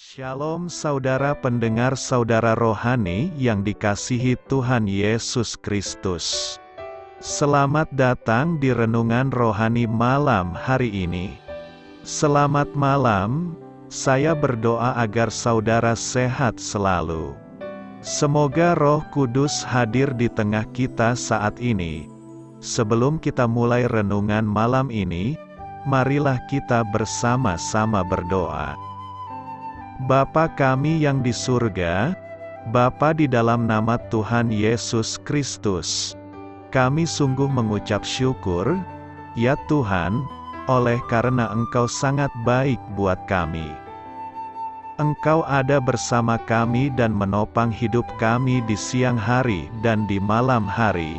Shalom saudara pendengar saudara rohani yang dikasihi Tuhan Yesus Kristus. Selamat datang di Renungan Rohani malam hari ini. Selamat malam, saya berdoa agar saudara sehat selalu. Semoga Roh Kudus hadir di tengah kita saat ini. Sebelum kita mulai renungan malam ini, marilah kita bersama-sama berdoa. Bapa kami yang di surga, Bapa di dalam nama Tuhan Yesus Kristus, kami sungguh mengucap syukur, ya Tuhan, oleh karena Engkau sangat baik buat kami. Engkau ada bersama kami dan menopang hidup kami di siang hari dan di malam hari.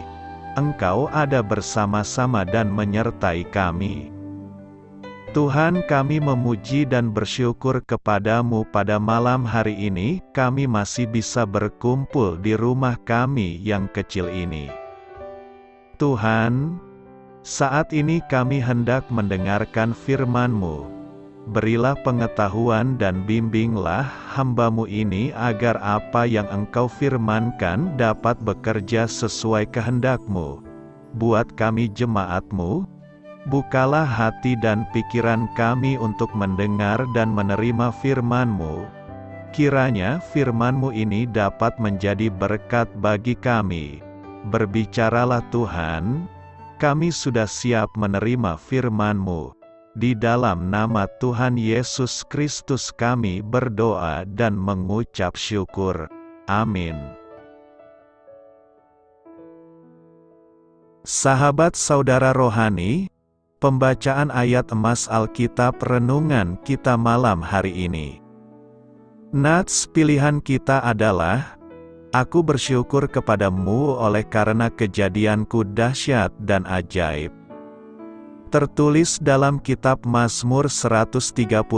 Engkau ada bersama-sama dan menyertai kami. Tuhan, kami memuji dan bersyukur kepadamu pada malam hari ini, kami masih bisa berkumpul di rumah kami yang kecil ini. Tuhan, saat ini kami hendak mendengarkan firman-Mu. Berilah pengetahuan dan bimbinglah hamba-Mu ini agar apa yang Engkau firmankan dapat bekerja sesuai kehendak-Mu. Buat kami jemaat-Mu, bukalah hati dan pikiran kami untuk mendengar dan menerima firman-Mu. Kiranya firman-Mu ini dapat menjadi berkat bagi kami. Berbicaralah Tuhan, kami sudah siap menerima firman-Mu. Di dalam nama Tuhan Yesus Kristus kami berdoa dan mengucap syukur. Amin. Sahabat saudara rohani, pembacaan ayat emas Alkitab renungan kita malam hari ini. Nats pilihan kita adalah, Aku bersyukur kepadamu oleh karena kejadianku dahsyat dan ajaib. Tertulis dalam kitab Mazmur 139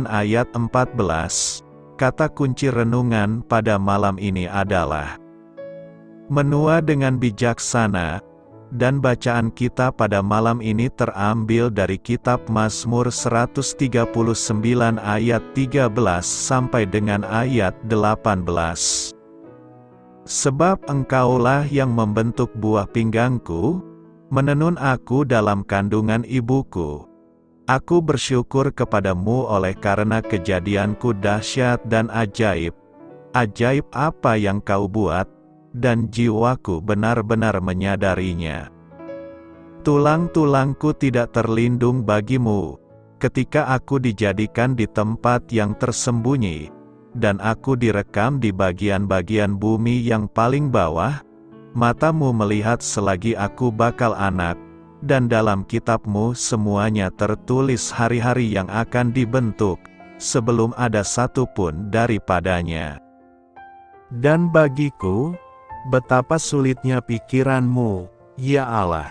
ayat 14, kata kunci renungan pada malam ini adalah menua dengan bijaksana. Dan bacaan kita pada malam ini terambil dari kitab Mazmur 139 ayat 13 sampai dengan ayat 18. Sebab Engkaulah yang membentuk buah pinggangku, menenun aku dalam kandungan ibuku. Aku bersyukur kepadamu oleh karena kejadianku dahsyat dan ajaib. Ajaib apa yang Kau buat, dan jiwaku benar-benar menyadarinya. Tulang-tulangku tidak terlindung bagimu, ketika aku dijadikan di tempat yang tersembunyi, dan aku direkam di bagian-bagian bumi yang paling bawah. Matamu melihat selagi aku bakal anak, dan dalam kitabmu semuanya tertulis hari-hari yang akan dibentuk, sebelum ada satu pun daripadanya. Dan bagiku, betapa sulitnya pikiran-Mu, ya Allah.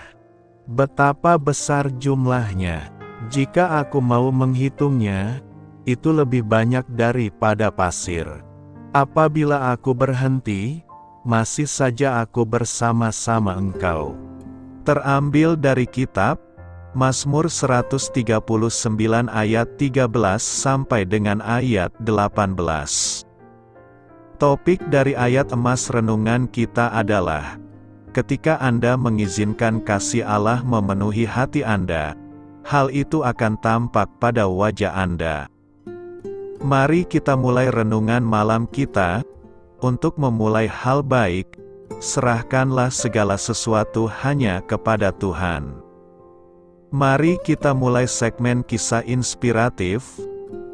Betapa besar jumlahnya. Jika aku mau menghitungnya, itu lebih banyak daripada pasir. Apabila aku berhenti, masih saja aku bersama-sama Engkau. Terambil dari kitab Mazmur 139 ayat 13 sampai dengan ayat 18. Topik dari ayat emas renungan kita adalah, ketika Anda mengizinkan kasih Allah memenuhi hati Anda, hal itu akan tampak pada wajah Anda. Mari kita mulai renungan malam kita. Untuk memulai hal baik, serahkanlah segala sesuatu hanya kepada Tuhan. Mari kita mulai segmen kisah inspiratif.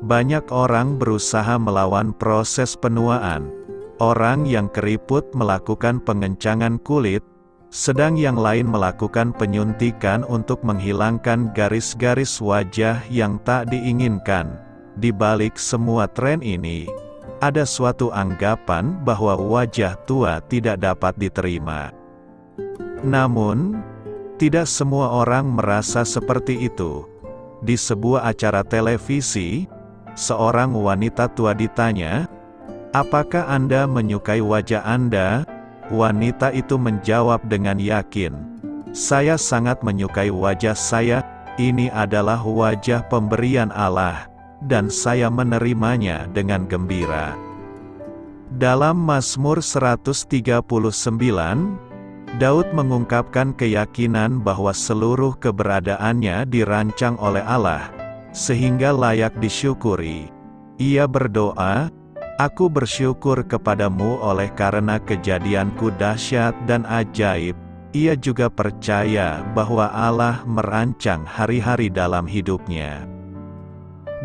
Banyak orang berusaha melawan proses penuaan. Orang yang keriput melakukan pengencangan kulit, sedang yang lain melakukan penyuntikan untuk menghilangkan garis-garis wajah yang tak diinginkan. Di balik semua tren ini, ada suatu anggapan bahwa wajah tua tidak dapat diterima. Namun, tidak semua orang merasa seperti itu. Di sebuah acara televisi, seorang wanita tua ditanya, "Apakah Anda menyukai wajah Anda?" Wanita itu menjawab dengan yakin, "Saya sangat menyukai wajah saya, ini adalah wajah pemberian Allah. dan saya menerimanya dengan gembira. Dalam Mazmur 139, Daud mengungkapkan keyakinan bahwa seluruh keberadaannya dirancang oleh Allah, sehingga layak disyukuri. Ia berdoa, "Aku bersyukur kepadamu oleh karena kejadianku dahsyat dan ajaib." Ia juga percaya bahwa Allah merancang hari-hari dalam hidupnya.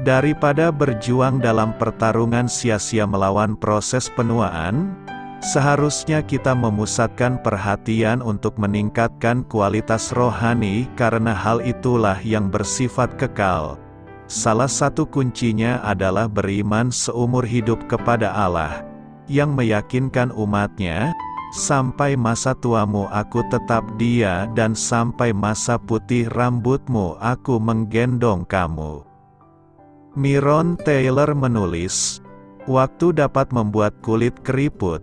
Daripada berjuang dalam pertarungan sia-sia melawan proses penuaan, seharusnya kita memusatkan perhatian untuk meningkatkan kualitas rohani karena hal itulah yang bersifat kekal. Salah satu kuncinya adalah beriman seumur hidup kepada Allah, yang meyakinkan umatnya, "Sampai masa tuamu aku tetap Dia dan sampai masa putih rambutmu aku menggendong kamu." Myron Taylor menulis, "Waktu dapat membuat kulit keriput,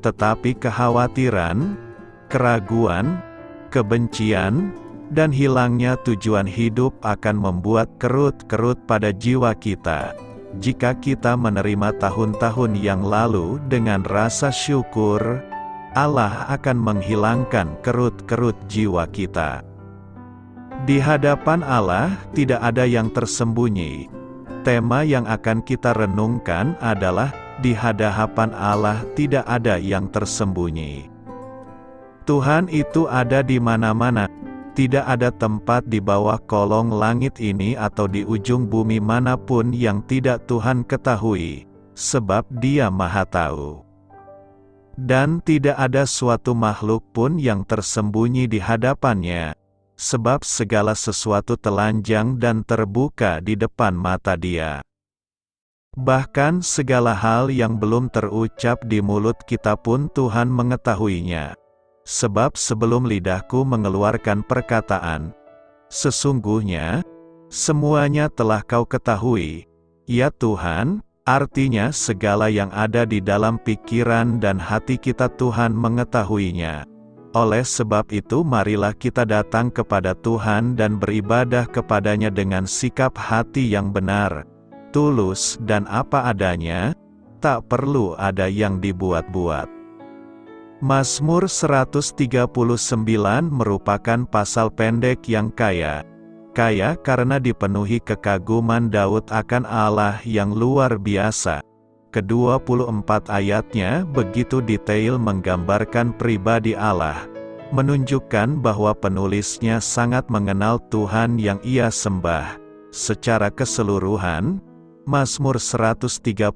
tetapi kekhawatiran, keraguan, kebencian, dan hilangnya tujuan hidup akan membuat kerut-kerut pada jiwa kita. Jika kita menerima tahun-tahun yang lalu dengan rasa syukur, Allah akan menghilangkan kerut-kerut jiwa kita." Di hadapan Allah tidak ada yang tersembunyi. Tema yang akan kita renungkan adalah, di hadapan Allah tidak ada yang tersembunyi. Tuhan itu ada di mana-mana. Tidak ada tempat di bawah kolong langit ini atau di ujung bumi manapun yang tidak Tuhan ketahui, sebab Dia Maha Tahu. Dan tidak ada suatu makhluk pun yang tersembunyi di hadapannya, sebab segala sesuatu telanjang dan terbuka di depan mata Dia. Bahkan segala hal yang belum terucap di mulut kita pun Tuhan mengetahuinya. Sebab sebelum lidahku mengeluarkan perkataan, sesungguhnya, semuanya telah Kau ketahui, ya Tuhan, artinya segala yang ada di dalam pikiran dan hati kita Tuhan mengetahuinya. Oleh sebab itu marilah kita datang kepada Tuhan dan beribadah kepadanya dengan sikap hati yang benar, tulus dan apa adanya, tak perlu ada yang dibuat-buat. Mazmur 139 merupakan pasal pendek yang kaya karena dipenuhi kekaguman Daud akan Allah yang luar biasa. Ke-24 ayatnya begitu detail menggambarkan pribadi Allah, menunjukkan bahwa penulisnya sangat mengenal Tuhan yang ia sembah. Secara keseluruhan, Mazmur 139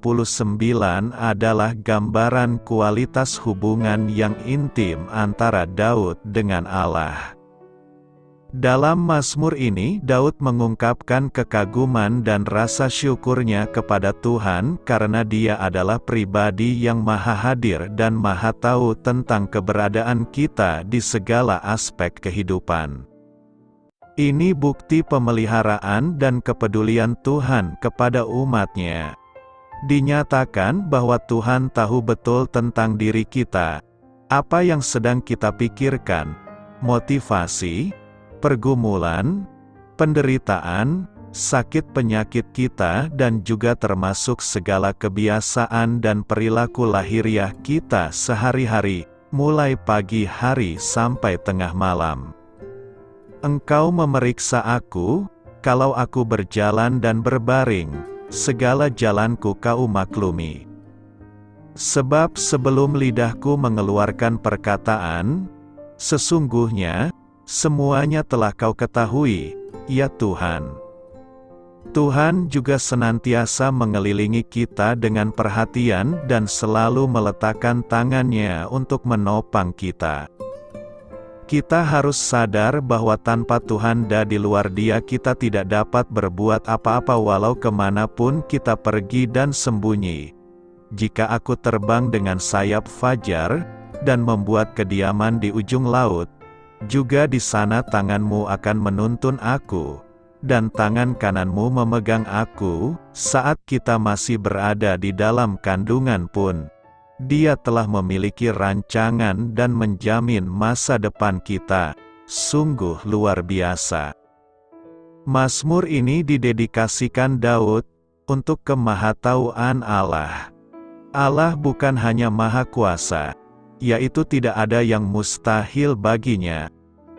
adalah gambaran kualitas hubungan yang intim antara Daud dengan Allah. Dalam Mazmur ini Daud mengungkapkan kekaguman dan rasa syukurnya kepada Tuhan karena Dia adalah pribadi yang maha hadir dan maha tahu tentang keberadaan kita di segala aspek kehidupan. Ini bukti pemeliharaan dan kepedulian Tuhan kepada umat-Nya. Dinyatakan bahwa Tuhan tahu betul tentang diri kita, apa yang sedang kita pikirkan, motivasi, pergumulan, penderitaan, sakit penyakit kita dan juga termasuk segala kebiasaan dan perilaku lahiriah kita sehari-hari, mulai pagi hari sampai tengah malam. Engkau memeriksa aku, kalau aku berjalan dan berbaring, segala jalanku Kau maklumi. Sebab sebelum lidahku mengeluarkan perkataan, sesungguhnya, semuanya telah Kau ketahui, ya Tuhan. Tuhan juga senantiasa mengelilingi kita dengan perhatian dan selalu meletakkan tangannya untuk menopang kita. Kita harus sadar bahwa tanpa Tuhan di luar Dia kita tidak dapat berbuat apa-apa walau kemanapun kita pergi dan sembunyi. Jika aku terbang dengan sayap fajar, dan membuat kediaman di ujung laut, juga di sana tanganmu akan menuntun aku, dan tangan kananmu memegang aku, saat kita masih berada di dalam kandungan pun. Dia telah memiliki rancangan dan menjamin masa depan kita, sungguh luar biasa. Mazmur ini didedikasikan Daud, untuk kemahatauan Allah. Allah bukan hanya Maha Kuasa, yaitu tidak ada yang mustahil baginya,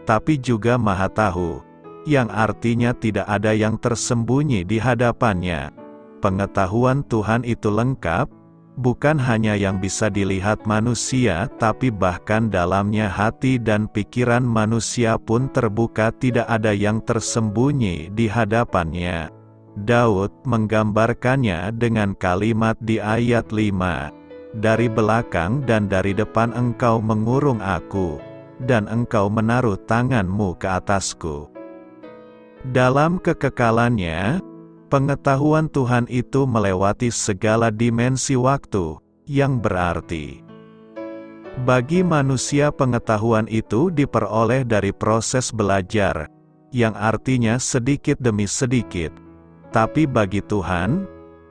tapi juga Maha Tahu, yang artinya tidak ada yang tersembunyi di hadapannya. Pengetahuan Tuhan itu lengkap, bukan hanya yang bisa dilihat manusia, tapi bahkan dalamnya hati dan pikiran manusia pun terbuka, tidak ada yang tersembunyi di hadapannya. Daud menggambarkannya dengan kalimat di ayat 5, "Dari belakang dan dari depan Engkau mengurung aku, dan Engkau menaruh tanganmu ke atasku." Dalam kekekalannya, pengetahuan Tuhan itu melewati segala dimensi waktu, yang berarti bagi manusia pengetahuan itu diperoleh dari proses belajar, yang artinya sedikit demi sedikit. Tapi bagi Tuhan,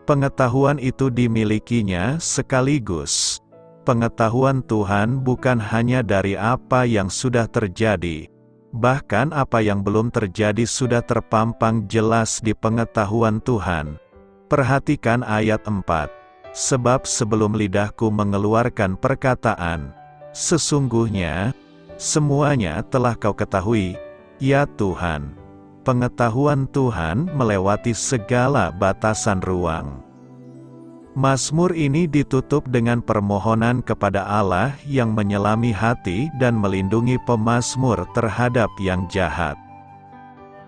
pengetahuan itu dimilikinya sekaligus. Pengetahuan Tuhan bukan hanya dari apa yang sudah terjadi, bahkan apa yang belum terjadi sudah terpampang jelas di pengetahuan Tuhan. Perhatikan ayat 4. "Sebab sebelum lidahku mengeluarkan perkataan, sesungguhnya semuanya telah Kau ketahui, ya Tuhan." Pengetahuan Tuhan melewati segala batasan ruang. Mazmur ini ditutup dengan permohonan kepada Allah yang menyelami hati dan melindungi pemazmur terhadap yang jahat.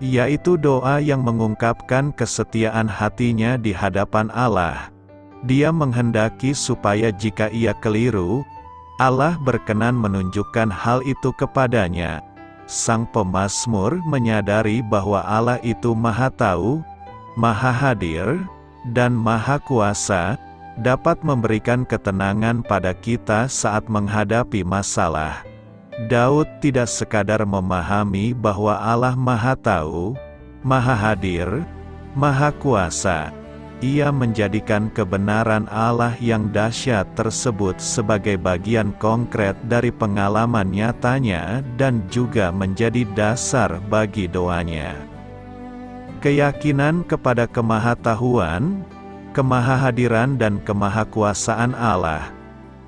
Yaitu doa yang mengungkapkan kesetiaan hatinya di hadapan Allah. Dia menghendaki supaya jika ia keliru, Allah berkenan menunjukkan hal itu kepadanya. Sang pemazmur menyadari bahwa Allah itu Maha Tahu, Maha Hadir, dan Maha Kuasa, dapat memberikan ketenangan pada kita saat menghadapi masalah. Daud tidak sekadar memahami bahwa Allah Maha Tahu, Maha Hadir, Maha Kuasa. Ia menjadikan kebenaran Allah yang dahsyat tersebut sebagai bagian konkret dari pengalaman nyatanya dan juga menjadi dasar bagi doanya. Keyakinan kepada kemahatahuan, kemahahadiran dan kemahakuasaan Allah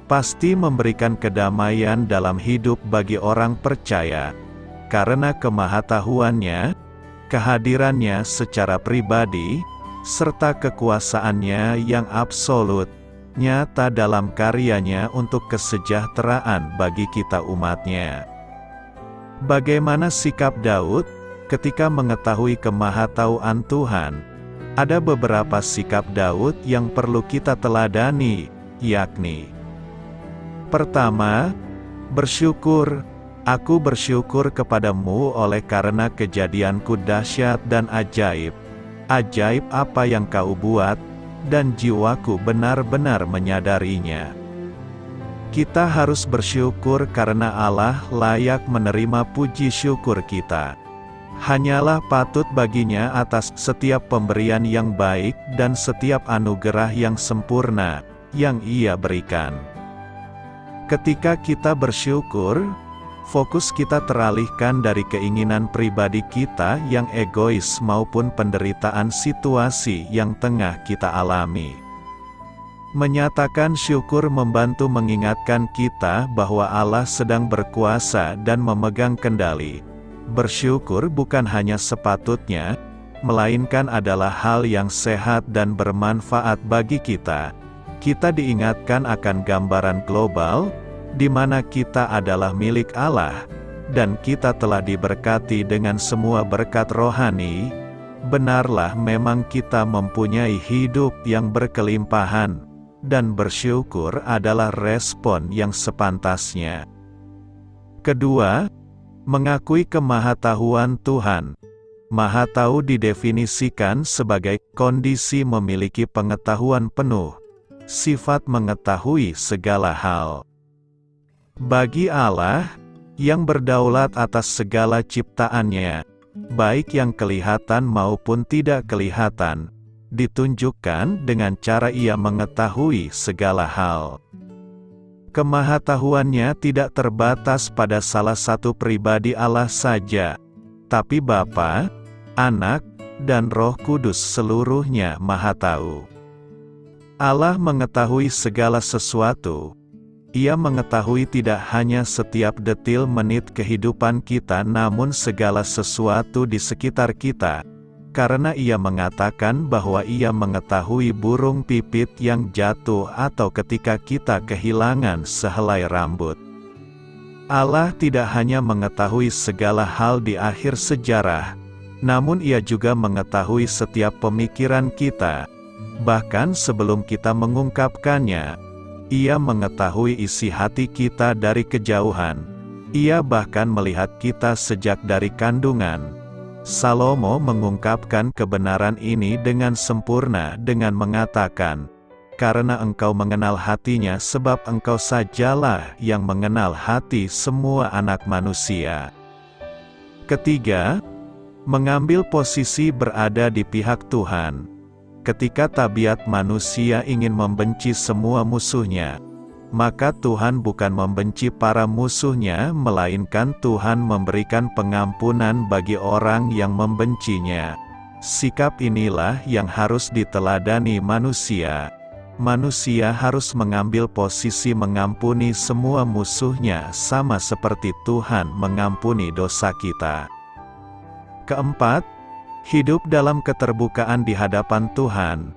pasti memberikan kedamaian dalam hidup bagi orang percaya, karena kemahatahuannya, kehadirannya secara pribadi, serta kekuasaannya yang absolut, nyata dalam karyanya untuk kesejahteraan bagi kita umatnya. Bagaimana sikap Daud ketika mengetahui kemahatauan Tuhan? Ada beberapa sikap Daud yang perlu kita teladani, yakni: pertama, bersyukur. Aku bersyukur kepadamu oleh karena kejadianku dahsyat dan ajaib. Ajaib apa yang Kau buat, dan jiwaku benar-benar menyadarinya. Kita harus bersyukur karena Allah layak menerima puji syukur kita. Hanyalah patut baginya atas setiap pemberian yang baik dan setiap anugerah yang sempurna yang Ia berikan. Ketika kita bersyukur, fokus kita teralihkan dari keinginan pribadi kita yang egois maupun penderitaan situasi yang tengah kita alami. Menyatakan syukur membantu mengingatkan kita bahwa Allah sedang berkuasa dan memegang kendali. Bersyukur bukan hanya sepatutnya, melainkan adalah hal yang sehat dan bermanfaat bagi kita. Kita diingatkan akan gambaran global, di mana kita adalah milik Allah, dan kita telah diberkati dengan semua berkat rohani. Benarlah memang kita mempunyai hidup yang berkelimpahan, dan bersyukur adalah respon yang sepantasnya. Kedua, mengakui kemahatahuan Tuhan. Maha Tahu didefinisikan sebagai kondisi memiliki pengetahuan penuh, sifat mengetahui segala hal. Bagi Allah, yang berdaulat atas segala ciptaannya, baik yang kelihatan maupun tidak kelihatan, ditunjukkan dengan cara Ia mengetahui segala hal. Kemahatahuannya tidak terbatas pada salah satu pribadi Allah saja, tapi Bapa, Anak, dan Roh Kudus seluruhnya Maha Tahu. Allah mengetahui segala sesuatu. Ia mengetahui tidak hanya setiap detil menit kehidupan kita namun segala sesuatu di sekitar kita, karena Ia mengatakan bahwa Ia mengetahui burung pipit yang jatuh atau ketika kita kehilangan sehelai rambut. Allah tidak hanya mengetahui segala hal di akhir sejarah, namun Ia juga mengetahui setiap pemikiran kita, bahkan sebelum kita mengungkapkannya. Ia mengetahui isi hati kita dari kejauhan. Ia bahkan melihat kita sejak dari kandungan. Salomo mengungkapkan kebenaran ini dengan sempurna dengan mengatakan, "Karena engkau mengenal hatinya sebab engkau sajalah yang mengenal hati semua anak manusia." Ketiga, mengambil posisi berada di pihak Tuhan. Ketika tabiat manusia ingin membenci semua musuhnya, maka Tuhan bukan membenci para musuhnya, melainkan Tuhan memberikan pengampunan bagi orang yang membencinya. Sikap inilah yang harus diteladani manusia. Manusia harus mengambil posisi mengampuni semua musuhnya sama seperti Tuhan mengampuni dosa kita. Keempat, hidup dalam keterbukaan di hadapan Tuhan.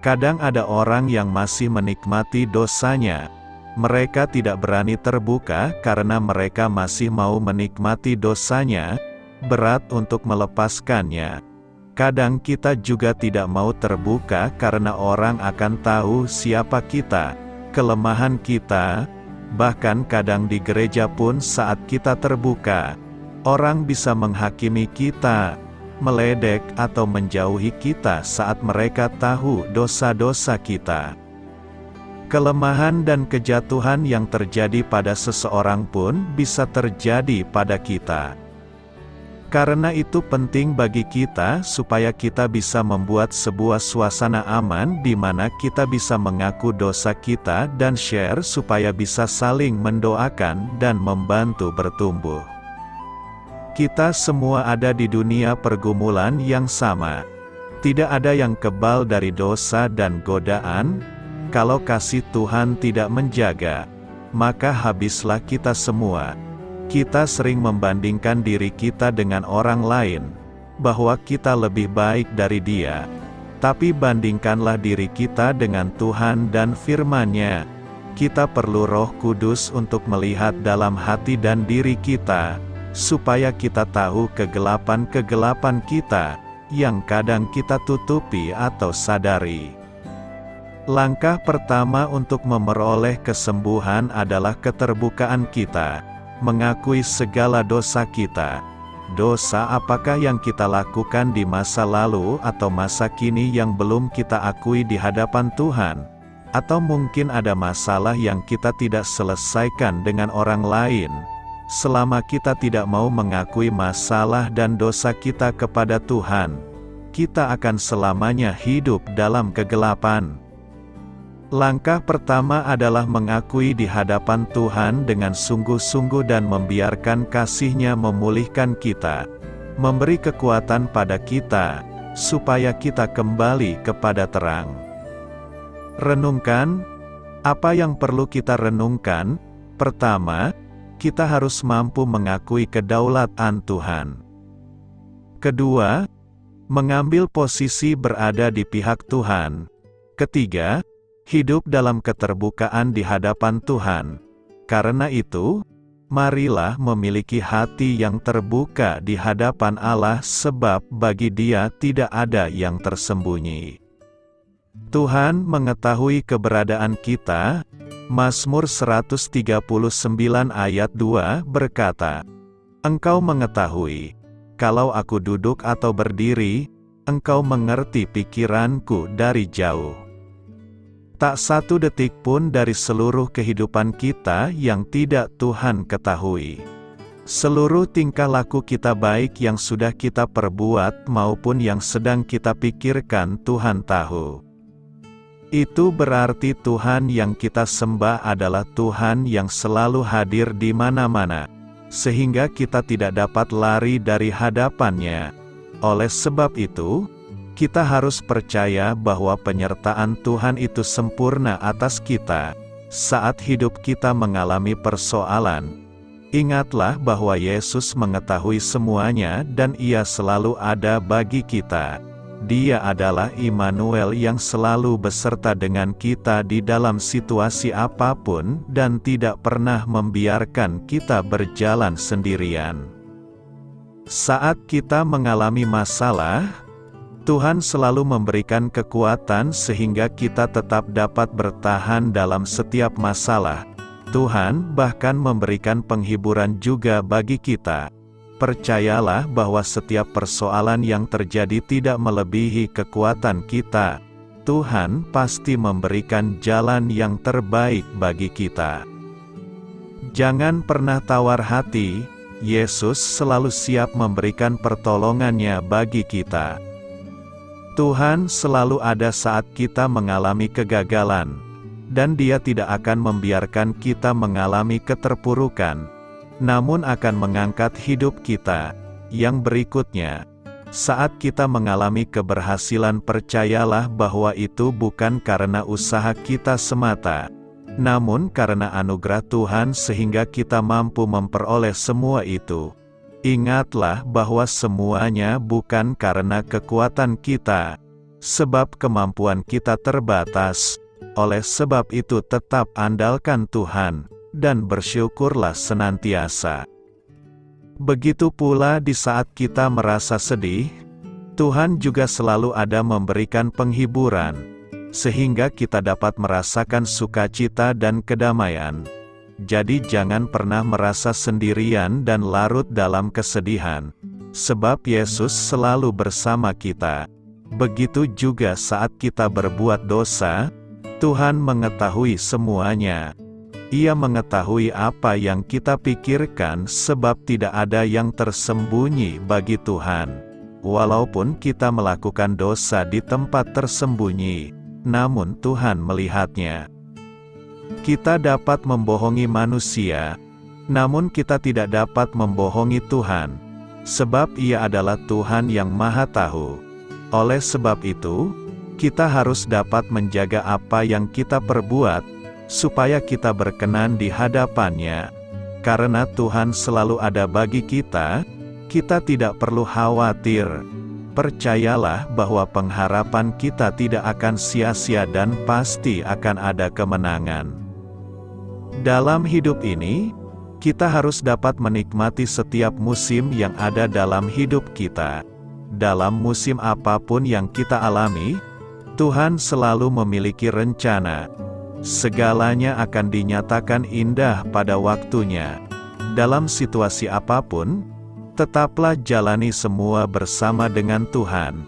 Kadang ada orang yang masih menikmati dosanya. Mereka tidak berani terbuka karena mereka masih mau menikmati dosanya, berat untuk melepaskannya. Kadang kita juga tidak mau terbuka karena orang akan tahu siapa kita, kelemahan kita, bahkan kadang di gereja pun saat kita terbuka, orang bisa menghakimi kita, meledek atau menjauhi kita saat mereka tahu dosa-dosa kita. Kelemahan dan kejatuhan yang terjadi pada seseorang pun bisa terjadi pada kita. Karena itu penting bagi kita supaya kita bisa membuat sebuah suasana aman di mana kita bisa mengaku dosa kita dan share supaya bisa saling mendoakan dan membantu bertumbuh. Kita semua ada di dunia pergumulan yang sama. Tidak ada yang kebal dari dosa dan godaan. Kalau kasih Tuhan tidak menjaga, maka habislah kita semua. Kita sering membandingkan diri kita dengan orang lain, bahwa kita lebih baik dari dia. Tapi bandingkanlah diri kita dengan Tuhan dan firman-Nya. Kita perlu Roh Kudus untuk melihat dalam hati dan diri kita, supaya kita tahu kegelapan-kegelapan kita, yang kadang kita tutupi atau sadari. Langkah pertama untuk memperoleh kesembuhan adalah keterbukaan kita, mengakui segala dosa kita. Dosa apakah yang kita lakukan di masa lalu atau masa kini yang belum kita akui di hadapan Tuhan? Atau mungkin ada masalah yang kita tidak selesaikan dengan orang lain? Selama kita tidak mau mengakui masalah dan dosa kita kepada Tuhan, kita akan selamanya hidup dalam kegelapan. Langkah pertama adalah mengakui di hadapan Tuhan dengan sungguh-sungguh dan membiarkan kasih-Nya memulihkan kita, memberi kekuatan pada kita, supaya kita kembali kepada terang. Renungkan, apa yang perlu kita renungkan? Pertama, kita harus mampu mengakui kedaulatan Tuhan. Kedua, mengambil posisi berada di pihak Tuhan. Ketiga, hidup dalam keterbukaan di hadapan Tuhan. Karena itu, marilah memiliki hati yang terbuka di hadapan Allah sebab bagi Dia tidak ada yang tersembunyi. Tuhan mengetahui keberadaan kita. Mazmur 139 ayat 2 berkata, "Engkau mengetahui, kalau aku duduk atau berdiri, Engkau mengerti pikiranku dari jauh." Tak satu detik pun dari seluruh kehidupan kita yang tidak Tuhan ketahui. Seluruh tingkah laku kita baik yang sudah kita perbuat maupun yang sedang kita pikirkan Tuhan tahu. Itu berarti Tuhan yang kita sembah adalah Tuhan yang selalu hadir di mana-mana, sehingga kita tidak dapat lari dari hadapan-Nya. Oleh sebab itu, kita harus percaya bahwa penyertaan Tuhan itu sempurna atas kita. Saat hidup kita mengalami persoalan, ingatlah bahwa Yesus mengetahui semuanya dan Ia selalu ada bagi kita. Dia adalah Immanuel yang selalu beserta dengan kita di dalam situasi apapun dan tidak pernah membiarkan kita berjalan sendirian. Saat kita mengalami masalah, Tuhan selalu memberikan kekuatan sehingga kita tetap dapat bertahan dalam setiap masalah. Tuhan bahkan memberikan penghiburan juga bagi kita. Percayalah bahwa setiap persoalan yang terjadi tidak melebihi kekuatan kita. Tuhan pasti memberikan jalan yang terbaik bagi kita. Jangan pernah tawar hati, Yesus selalu siap memberikan pertolongannya bagi kita. Tuhan selalu ada saat kita mengalami kegagalan, dan Dia tidak akan membiarkan kita mengalami keterpurukan, namun akan mengangkat hidup kita. Yang berikutnya, saat kita mengalami keberhasilan, percayalah bahwa itu bukan karena usaha kita semata, namun karena anugerah Tuhan sehingga kita mampu memperoleh semua itu. Ingatlah bahwa semuanya bukan karena kekuatan kita, sebab kemampuan kita terbatas. Oleh sebab itu tetap andalkan Tuhan, dan bersyukurlah senantiasa. Begitu pula di saat kita merasa sedih, Tuhan juga selalu ada memberikan penghiburan, sehingga kita dapat merasakan sukacita dan kedamaian. Jadi jangan pernah merasa sendirian dan larut dalam kesedihan, sebab Yesus selalu bersama kita. Begitu juga saat kita berbuat dosa, Tuhan mengetahui semuanya. Ia mengetahui apa yang kita pikirkan sebab tidak ada yang tersembunyi bagi Tuhan. Walaupun kita melakukan dosa di tempat tersembunyi, namun Tuhan melihatnya. Kita dapat membohongi manusia, namun kita tidak dapat membohongi Tuhan, sebab Ia adalah Tuhan yang Maha Tahu. Oleh sebab itu, kita harus dapat menjaga apa yang kita perbuat, supaya kita berkenan di hadapan-Nya. Karena Tuhan selalu ada bagi kita, kita tidak perlu khawatir. Percayalah bahwa pengharapan kita tidak akan sia-sia dan pasti akan ada kemenangan. Dalam hidup ini, kita harus dapat menikmati setiap musim yang ada dalam hidup kita. Dalam musim apapun yang kita alami, Tuhan selalu memiliki rencana. Segalanya akan dinyatakan indah pada waktunya. Dalam situasi apapun, tetaplah jalani semua bersama dengan Tuhan,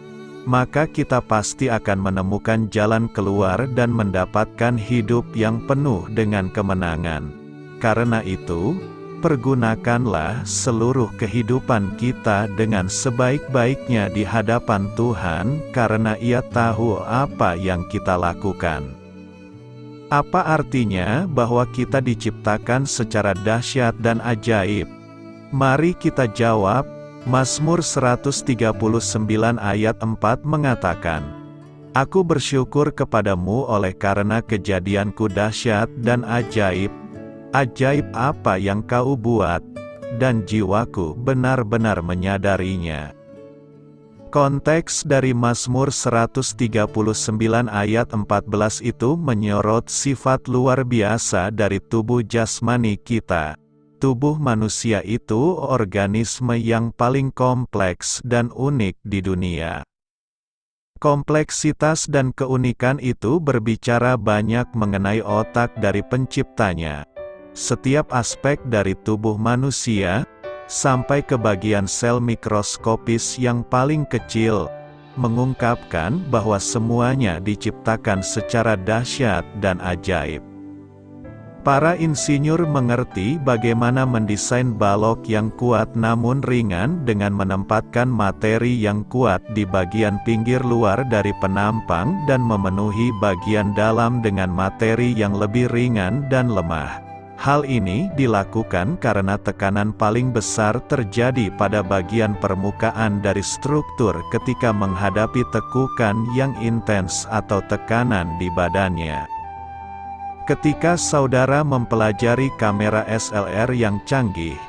maka kita pasti akan menemukan jalan keluar dan mendapatkan hidup yang penuh dengan kemenangan. Karena itu, pergunakanlah seluruh kehidupan kita dengan sebaik-baiknya di hadapan Tuhan, karena Ia tahu apa yang kita lakukan. Apa artinya bahwa kita diciptakan secara dahsyat dan ajaib? Mari kita jawab. Mazmur 139 ayat 4 mengatakan, Aku bersyukur kepadamu oleh karena kejadianku dahsyat dan ajaib. Ajaib apa yang kau buat, dan jiwaku benar-benar menyadarinya. Konteks dari Mazmur 139 ayat 14 itu menyorot sifat luar biasa dari tubuh jasmani kita. Tubuh manusia itu organisme yang paling kompleks dan unik di dunia. Kompleksitas dan keunikan itu berbicara banyak mengenai otak dari penciptanya. Setiap aspek dari tubuh manusia, sampai ke bagian sel mikroskopis yang paling kecil, mengungkapkan bahwa semuanya diciptakan secara dahsyat dan ajaib. Para insinyur mengerti bagaimana mendesain balok yang kuat namun ringan dengan menempatkan materi yang kuat di bagian pinggir luar dari penampang dan memenuhi bagian dalam dengan materi yang lebih ringan dan lemah. Hal ini dilakukan karena tekanan paling besar terjadi pada bagian permukaan dari struktur ketika menghadapi tekukan yang intens atau tekanan di badannya. Ketika saudara mempelajari kamera SLR yang canggih,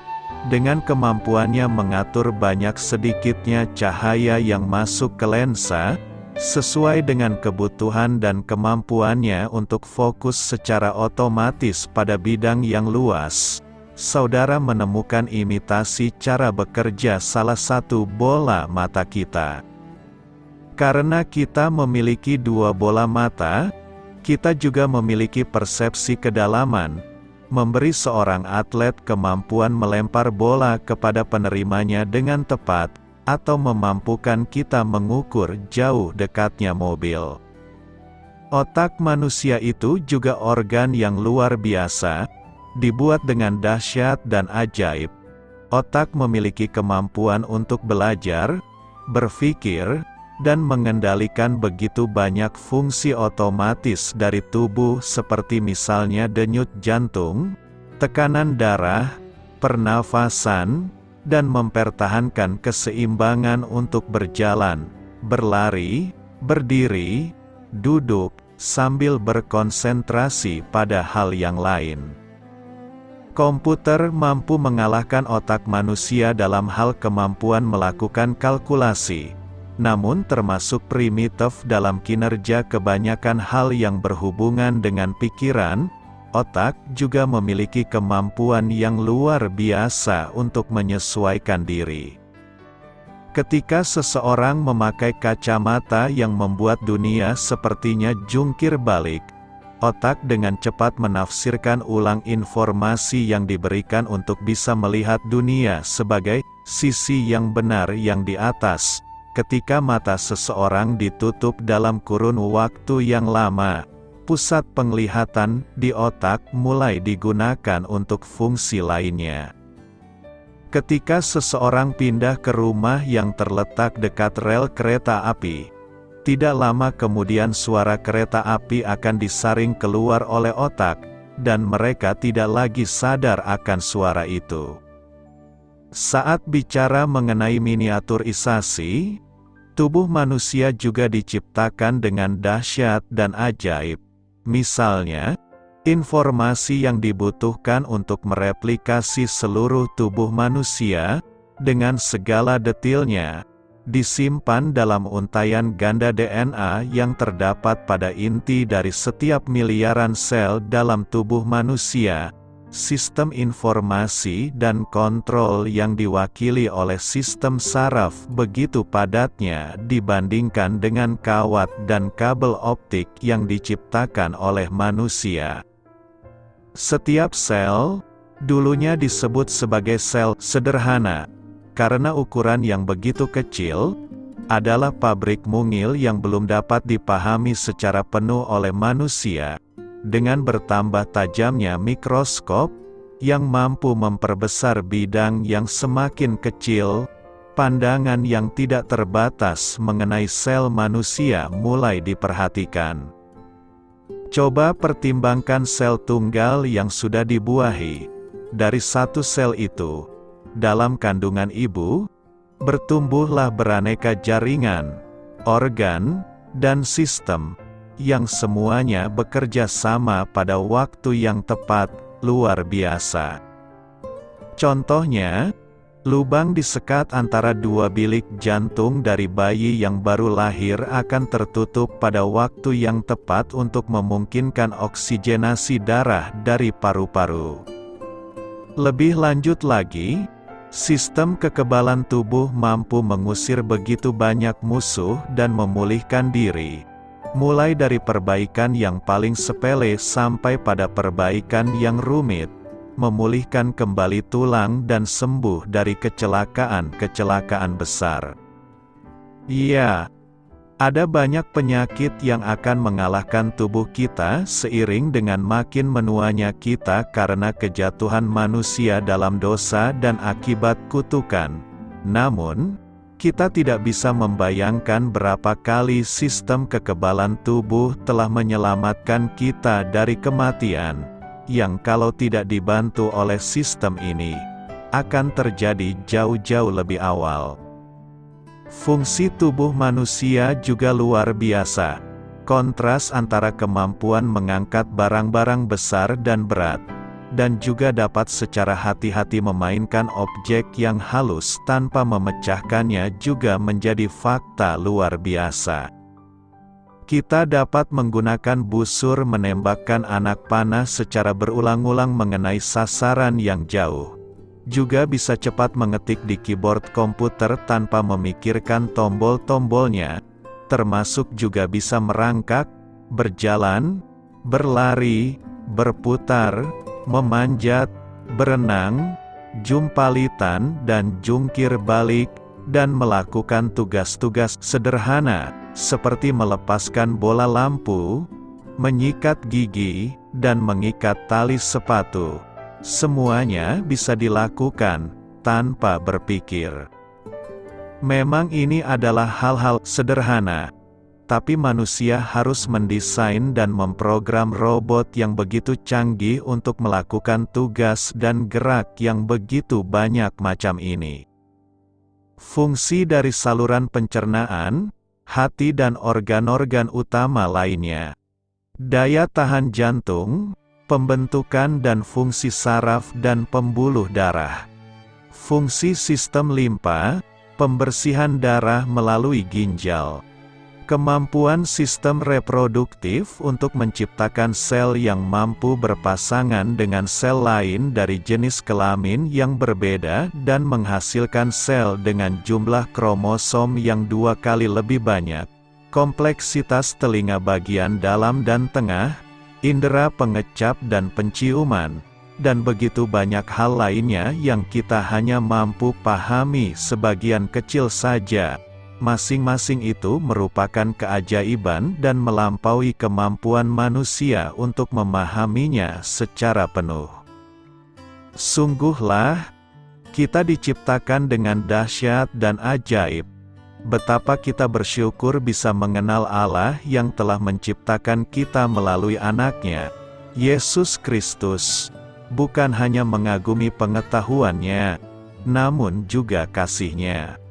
dengan kemampuannya mengatur banyak sedikitnya cahaya yang masuk ke lensa, sesuai dengan kebutuhan dan kemampuannya untuk fokus secara otomatis pada bidang yang luas, saudara menemukan imitasi cara bekerja salah satu bola mata kita. Karena kita memiliki dua bola mata, kita juga memiliki persepsi kedalaman, memberi seorang atlet kemampuan melempar bola kepada penerimanya dengan tepat, atau memampukan kita mengukur jauh dekatnya mobil. Otak manusia itu juga organ yang luar biasa, dibuat dengan dahsyat dan ajaib. Otak memiliki kemampuan untuk belajar, berpikir, dan mengendalikan begitu banyak fungsi otomatis dari tubuh seperti misalnya denyut jantung, tekanan darah, pernafasan, dan mempertahankan keseimbangan untuk berjalan, berlari, berdiri, duduk, sambil berkonsentrasi pada hal yang lain. Komputer mampu mengalahkan otak manusia dalam hal kemampuan melakukan kalkulasi, namun termasuk primitif dalam kinerja kebanyakan hal yang berhubungan dengan pikiran. Otak juga memiliki kemampuan yang luar biasa untuk menyesuaikan diri. Ketika seseorang memakai kacamata yang membuat dunia sepertinya jungkir balik, otak dengan cepat menafsirkan ulang informasi yang diberikan untuk bisa melihat dunia sebagai sisi yang benar yang di atas. Ketika mata seseorang ditutup dalam kurun waktu yang lama, pusat penglihatan di otak mulai digunakan untuk fungsi lainnya. Ketika seseorang pindah ke rumah yang terletak dekat rel kereta api, tidak lama kemudian suara kereta api akan disaring keluar oleh otak, dan mereka tidak lagi sadar akan suara itu. Saat bicara mengenai miniaturisasi, tubuh manusia juga diciptakan dengan dahsyat dan ajaib. Misalnya, informasi yang dibutuhkan untuk mereplikasi seluruh tubuh manusia, dengan segala detailnya, disimpan dalam untaian ganda DNA yang terdapat pada inti dari setiap miliaran sel dalam tubuh manusia. Sistem informasi dan kontrol yang diwakili oleh sistem saraf begitu padatnya dibandingkan dengan kawat dan kabel optik yang diciptakan oleh manusia. Setiap sel, dulunya disebut sebagai sel sederhana, karena ukuran yang begitu kecil, adalah pabrik mungil yang belum dapat dipahami secara penuh oleh manusia. Dengan bertambah tajamnya mikroskop, yang mampu memperbesar bidang yang semakin kecil, pandangan yang tidak terbatas mengenai sel manusia mulai diperhatikan. Coba pertimbangkan sel tunggal yang sudah dibuahi. Dari satu sel itu, dalam kandungan ibu, bertumbuhlah beraneka jaringan, organ, dan sistem, yang semuanya bekerja sama pada waktu yang tepat, luar biasa. Contohnya, lubang di sekat antara dua bilik jantung dari bayi yang baru lahir akan tertutup pada waktu yang tepat untuk memungkinkan oksigenasi darah dari paru-paru. Lebih lanjut lagi, sistem kekebalan tubuh mampu mengusir begitu banyak musuh dan memulihkan diri. Mulai dari perbaikan yang paling sepele sampai pada perbaikan yang rumit, memulihkan kembali tulang dan sembuh dari kecelakaan-kecelakaan besar. Ya, ada banyak penyakit yang akan mengalahkan tubuh kita seiring dengan makin menuanya kita karena kejatuhan manusia dalam dosa dan akibat kutukan. Namun, kita tidak bisa membayangkan berapa kali sistem kekebalan tubuh telah menyelamatkan kita dari kematian, yang kalau tidak dibantu oleh sistem ini, akan terjadi jauh-jauh lebih awal. Fungsi tubuh manusia juga luar biasa. Kontras antara kemampuan mengangkat barang-barang besar dan berat, dan juga dapat secara hati-hati memainkan objek yang halus tanpa memecahkannya juga menjadi fakta luar biasa. Kita dapat menggunakan busur menembakkan anak panah secara berulang-ulang mengenai sasaran yang jauh. Juga bisa cepat mengetik di keyboard komputer tanpa memikirkan tombol-tombolnya, termasuk juga bisa merangkak, berjalan, berlari, berputar, memanjat, berenang, jumpalitan dan jungkir balik, dan melakukan tugas-tugas sederhana, seperti melepaskan bola lampu, menyikat gigi, dan mengikat tali sepatu. Semuanya bisa dilakukan tanpa berpikir. Memang ini adalah hal-hal sederhana, tapi manusia harus mendesain dan memprogram robot yang begitu canggih untuk melakukan tugas dan gerak yang begitu banyak macam ini. Fungsi dari saluran pencernaan, hati dan organ-organ utama lainnya. Daya tahan jantung, pembentukan dan fungsi saraf dan pembuluh darah. Fungsi sistem limpa, pembersihan darah melalui ginjal. Kemampuan sistem reproduktif untuk menciptakan sel yang mampu berpasangan dengan sel lain dari jenis kelamin yang berbeda dan menghasilkan sel dengan jumlah kromosom yang 2 kali lebih banyak. Kompleksitas telinga bagian dalam dan tengah, indera pengecap dan penciuman, dan begitu banyak hal lainnya yang kita hanya mampu pahami sebagian kecil saja. Masing-masing itu merupakan keajaiban dan melampaui kemampuan manusia untuk memahaminya secara penuh. Sungguhlah, kita diciptakan dengan dahsyat dan ajaib. Betapa kita bersyukur bisa mengenal Allah yang telah menciptakan kita melalui anaknya, Yesus Kristus. Bukan hanya mengagumi pengetahuannya, namun juga kasih-Nya.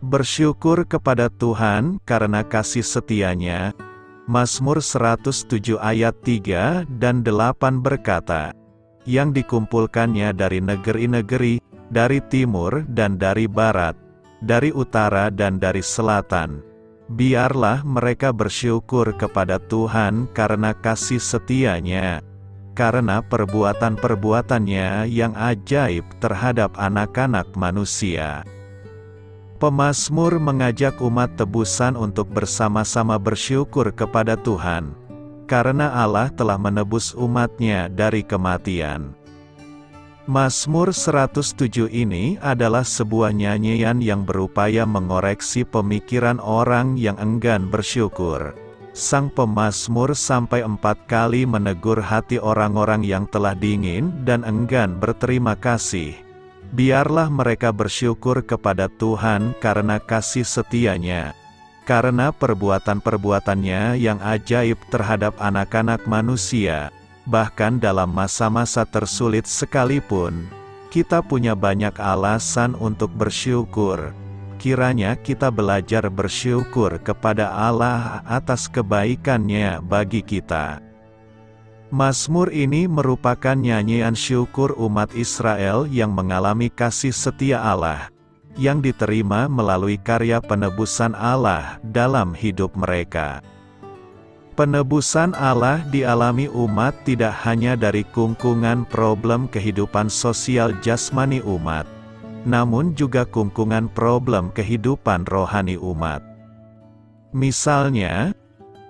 Bersyukur kepada Tuhan karena kasih setia-Nya. Mazmur 107 ayat 3 dan 8 berkata, yang dikumpulkannya dari negeri-negeri, dari timur dan dari barat, dari utara dan dari selatan. Biarlah mereka bersyukur kepada Tuhan karena kasih setia-Nya, karena perbuatan-perbuatannya yang ajaib terhadap anak-anak manusia. Pemazmur mengajak umat tebusan untuk bersama-sama bersyukur kepada Tuhan, karena Allah telah menebus umat-Nya dari kematian. Mazmur 107 ini adalah sebuah nyanyian yang berupaya mengoreksi pemikiran orang yang enggan bersyukur. Sang pemazmur sampai 4 kali menegur hati orang-orang yang telah dingin dan enggan berterima kasih. Biarlah mereka bersyukur kepada Tuhan karena kasih setia-Nya, karena perbuatan-perbuatannya yang ajaib terhadap anak-anak manusia. Bahkan dalam masa-masa tersulit sekalipun, kita punya banyak alasan untuk bersyukur. Kiranya kita belajar bersyukur kepada Allah atas kebaikan-Nya bagi kita. Mazmur ini merupakan nyanyian syukur umat Israel yang mengalami kasih setia Allah, yang diterima melalui karya penebusan Allah dalam hidup mereka. Penebusan Allah dialami umat tidak hanya dari kungkungan problem kehidupan sosial jasmani umat, namun juga kungkungan problem kehidupan rohani umat. Misalnya,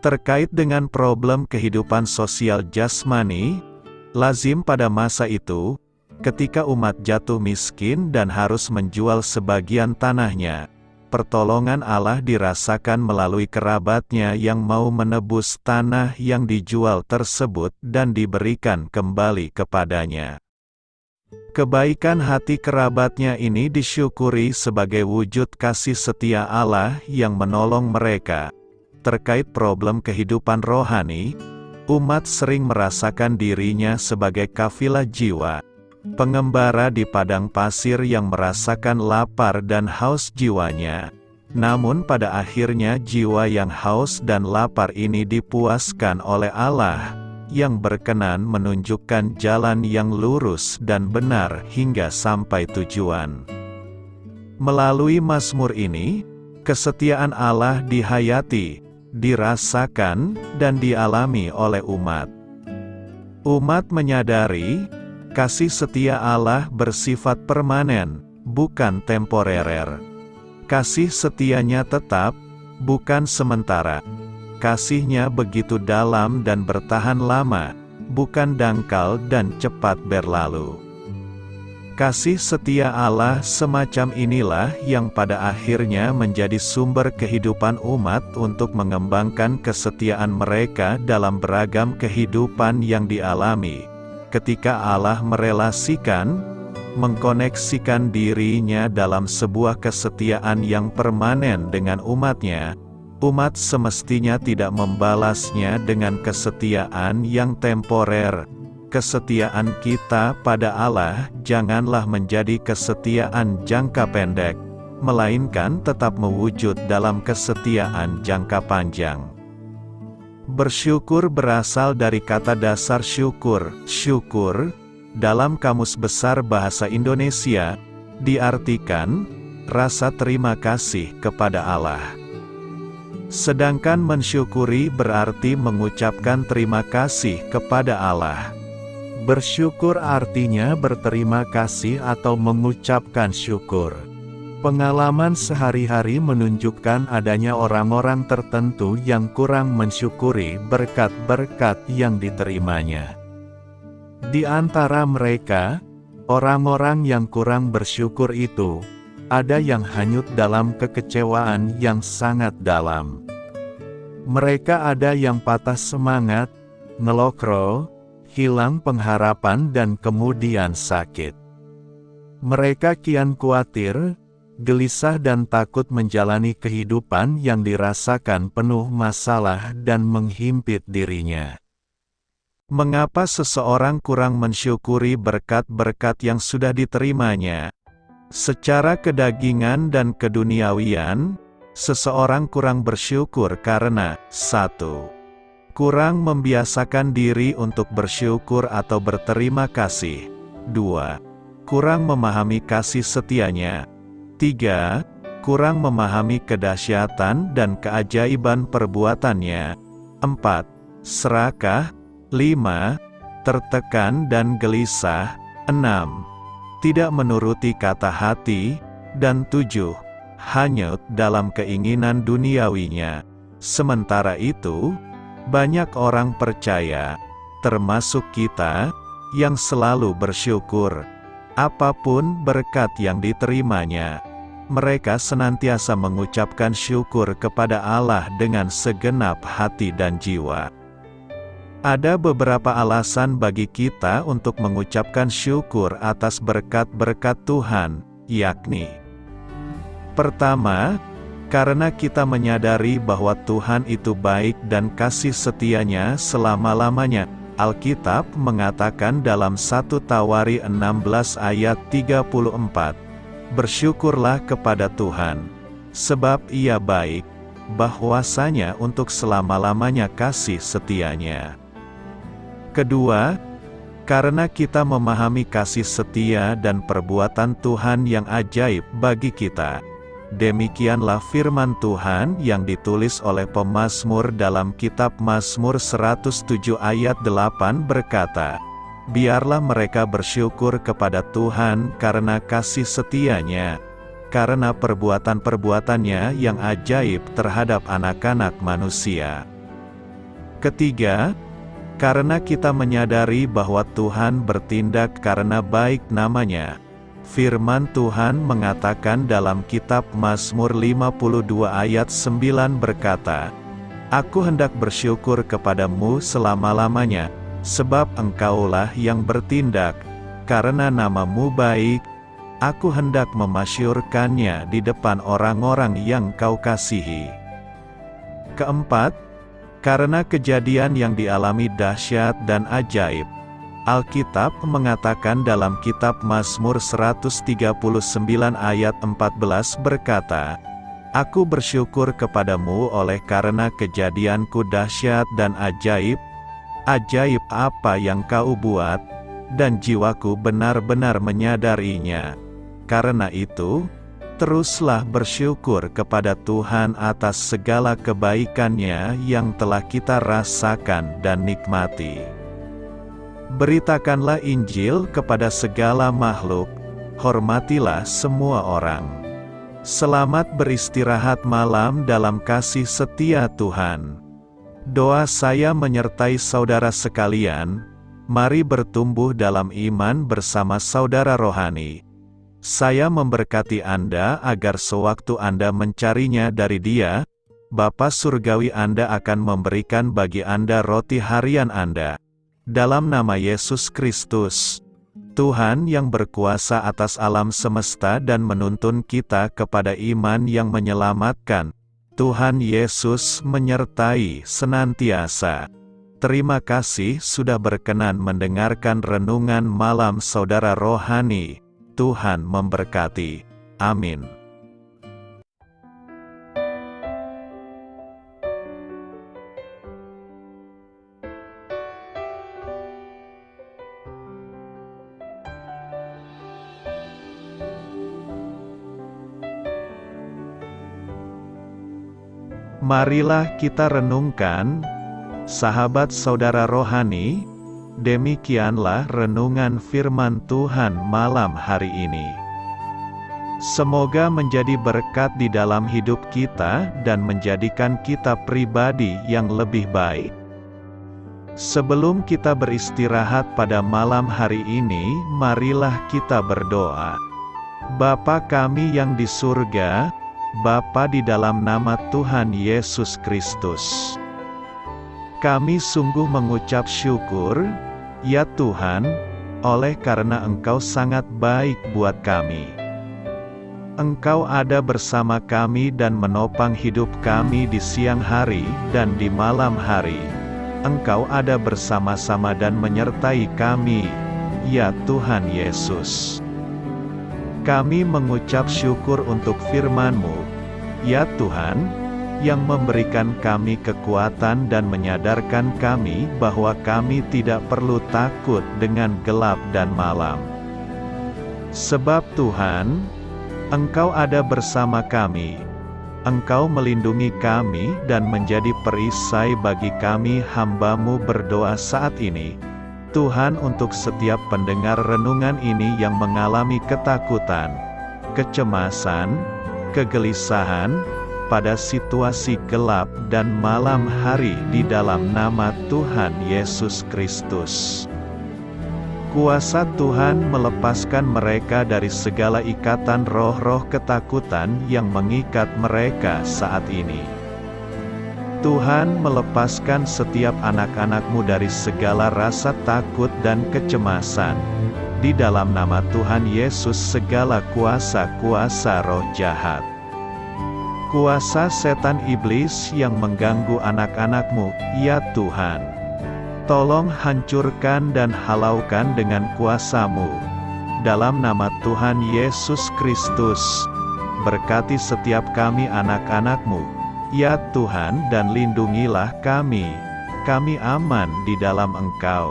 terkait dengan problem kehidupan sosial jasmani, lazim pada masa itu, ketika umat jatuh miskin dan harus menjual sebagian tanahnya, pertolongan Allah dirasakan melalui kerabatnya yang mau menebus tanah yang dijual tersebut dan diberikan kembali kepadanya. Kebaikan hati kerabatnya ini disyukuri sebagai wujud kasih setia Allah yang menolong mereka. Terkait problem kehidupan rohani, Umat sering merasakan dirinya sebagai kafilah jiwa, pengembara di padang pasir yang merasakan lapar dan haus jiwanya. Namun pada akhirnya jiwa yang haus dan lapar ini dipuaskan oleh Allah, yang berkenan menunjukkan jalan yang lurus dan benar hingga sampai tujuan. Melalui Mazmur ini, kesetiaan Allah dihayati, dirasakan, dan dialami oleh umat. Umat menyadari, kasih setia Allah bersifat permanen, bukan temporer. Kasih setianya tetap, bukan sementara. Kasih-Nya begitu dalam dan bertahan lama, bukan dangkal dan cepat berlalu. Kasih setia Allah semacam inilah yang pada akhirnya menjadi sumber kehidupan umat untuk mengembangkan kesetiaan mereka dalam beragam kehidupan yang dialami. Ketika Allah merelasikan, mengkoneksikan dirinya dalam sebuah kesetiaan yang permanen dengan umatnya, umat semestinya tidak membalasnya dengan kesetiaan yang temporer. Kesetiaan kita pada Allah janganlah menjadi kesetiaan jangka pendek, melainkan tetap mewujud dalam kesetiaan jangka panjang. Bersyukur berasal dari kata dasar syukur. Syukur, dalam Kamus Besar Bahasa Indonesia, diartikan rasa terima kasih kepada Allah. Sedangkan mensyukuri berarti mengucapkan terima kasih kepada Allah. Bersyukur artinya berterima kasih atau mengucapkan syukur. Pengalaman sehari-hari menunjukkan adanya orang-orang tertentu yang kurang mensyukuri berkat-berkat yang diterimanya. Di antara mereka, orang-orang yang kurang bersyukur itu, ada yang hanyut dalam kekecewaan yang sangat dalam. Mereka ada yang patah semangat, ngelokro, hilang pengharapan dan kemudian sakit. Mereka kian khawatir, gelisah dan takut menjalani kehidupan yang dirasakan penuh masalah dan menghimpit dirinya. Mengapa seseorang kurang mensyukuri berkat-berkat yang sudah diterimanya? Secara kedagingan dan keduniawian, seseorang kurang bersyukur karena 1. Kurang membiasakan diri untuk bersyukur atau berterima kasih. 2. Kurang memahami kasih setianya. 3. Kurang memahami kedahsyatan dan keajaiban perbuatannya. 4. Serakah. 5. Tertekan dan gelisah. 6. Tidak menuruti kata hati. Dan 7. Hanyut dalam keinginan duniawinya. Sementara itu, banyak orang percaya, termasuk kita, yang selalu bersyukur. Apapun berkat yang diterimanya, mereka senantiasa mengucapkan syukur kepada Allah dengan segenap hati dan jiwa. Ada beberapa alasan bagi kita untuk mengucapkan syukur atas berkat-berkat Tuhan, yakni: pertama, karena kita menyadari bahwa Tuhan itu baik dan kasih setianya selama-lamanya. Alkitab mengatakan dalam 1 Tawari 16 ayat 34, "Bersyukurlah kepada Tuhan, sebab Ia baik, bahwasanya untuk selama-lamanya kasih setianya." Kedua, karena kita memahami kasih setia dan perbuatan Tuhan yang ajaib bagi kita. Demikianlah firman Tuhan yang ditulis oleh pemazmur dalam kitab Mazmur 107 ayat 8 berkata, "Biarlah mereka bersyukur kepada Tuhan karena kasih setianya, karena perbuatan-perbuatannya yang ajaib terhadap anak-anak manusia." Ketiga, karena kita menyadari bahwa Tuhan bertindak karena baik namanya. Firman Tuhan mengatakan dalam kitab Mazmur 52 ayat 9 berkata, "Aku hendak bersyukur kepadamu selama-lamanya, sebab Engkaulah yang bertindak, karena nama-Mu baik, aku hendak memasyurkannya di depan orang-orang yang Kau kasihi." Keempat, Karena kejadian yang dialami dahsyat dan ajaib, Alkitab mengatakan dalam kitab Mazmur 139 ayat 14 berkata, "Aku bersyukur kepadamu oleh karena kejadianku dahsyat dan ajaib. Ajaib apa yang kau buat, dan jiwaku benar-benar menyadarinya. Karena itu, teruslah bersyukur kepada Tuhan atas segala kebaikan-Nya yang telah kita rasakan dan nikmati." Beritakanlah Injil kepada segala makhluk, hormatilah semua orang. Selamat beristirahat malam dalam kasih setia Tuhan. Doa saya menyertai saudara sekalian, mari bertumbuh dalam iman bersama saudara rohani. Saya memberkati Anda agar sewaktu Anda mencarinya dari Dia, Bapa Surgawi Anda akan memberikan bagi Anda roti harian Anda. Dalam nama Yesus Kristus, Tuhan yang berkuasa atas alam semesta dan menuntun kita kepada iman yang menyelamatkan, Tuhan Yesus menyertai senantiasa. Terima kasih sudah berkenan mendengarkan renungan malam saudara rohani. Tuhan memberkati. Amin. Marilah kita renungkan, sahabat saudara rohani, demikianlah renungan firman Tuhan malam hari ini. Semoga menjadi berkat di dalam hidup kita dan menjadikan kita pribadi yang lebih baik. Sebelum kita beristirahat pada malam hari ini, marilah kita berdoa. Bapa kami yang di surga, Bapa di dalam nama Tuhan Yesus Kristus, kami sungguh mengucap syukur, ya Tuhan, oleh karena Engkau sangat baik buat kami. Engkau ada bersama kami dan menopang hidup kami di siang hari dan di malam hari. Engkau ada bersama-sama dan menyertai kami, ya Tuhan Yesus. Kami mengucap syukur untuk firman-Mu, ya Tuhan, yang memberikan kami kekuatan dan menyadarkan kami bahwa kami tidak perlu takut dengan gelap dan malam. Sebab Tuhan, Engkau ada bersama kami. Engkau melindungi kami dan menjadi perisai bagi kami hamba-Mu berdoa saat ini. Tuhan, untuk setiap pendengar renungan ini yang mengalami ketakutan, kecemasan, kegelisahan, pada situasi gelap dan malam hari di dalam nama Tuhan Yesus Kristus. Kuasa Tuhan melepaskan mereka dari segala ikatan roh-roh ketakutan yang mengikat mereka saat ini. Tuhan melepaskan setiap anak-anak-Mu dari segala rasa takut dan kecemasan. Di dalam nama Tuhan Yesus segala kuasa-kuasa roh jahat, kuasa setan iblis yang mengganggu anak-anak-Mu, ya Tuhan, tolong hancurkan dan halaukan dengan kuasa-Mu. Dalam nama Tuhan Yesus Kristus, berkati setiap kami anak-anak-Mu, ya Tuhan, dan lindungilah kami. Kami aman di dalam Engkau.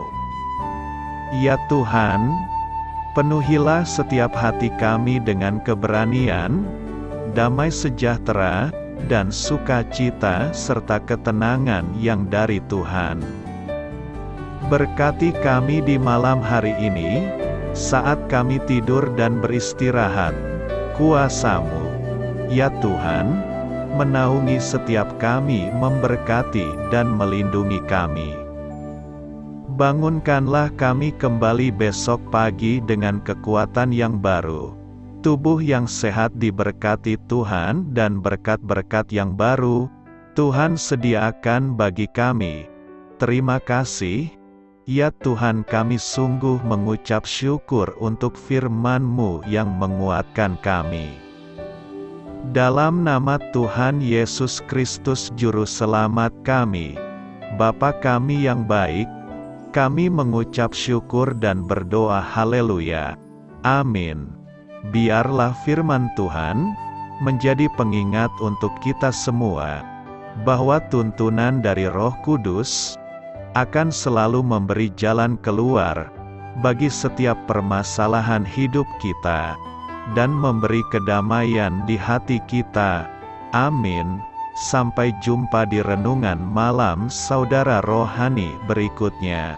Ya Tuhan, penuhilah setiap hati kami dengan keberanian, damai sejahtera, dan sukacita serta ketenangan yang dari Tuhan. Berkati kami di malam hari ini, saat kami tidur dan beristirahat. Kuasa-Mu, ya Tuhan, menaungi setiap kami, memberkati dan melindungi kami. Bangunkanlah kami kembali besok pagi dengan kekuatan yang baru, tubuh yang sehat diberkati Tuhan, dan berkat-berkat yang baru Tuhan sediakan bagi kami. Terima kasih, ya Tuhan, kami sungguh mengucap syukur untuk firman-Mu yang menguatkan kami. Dalam nama Tuhan Yesus Kristus Juru Selamat kami, Bapa kami yang baik, kami mengucap syukur dan berdoa haleluya. Amin. Biarlah firman Tuhan menjadi pengingat untuk kita semua, bahwa tuntunan dari Roh Kudus akan selalu memberi jalan keluar bagi setiap permasalahan hidup kita, dan memberi kedamaian di hati kita. Amin. Sampai jumpa di renungan malam saudara rohani berikutnya.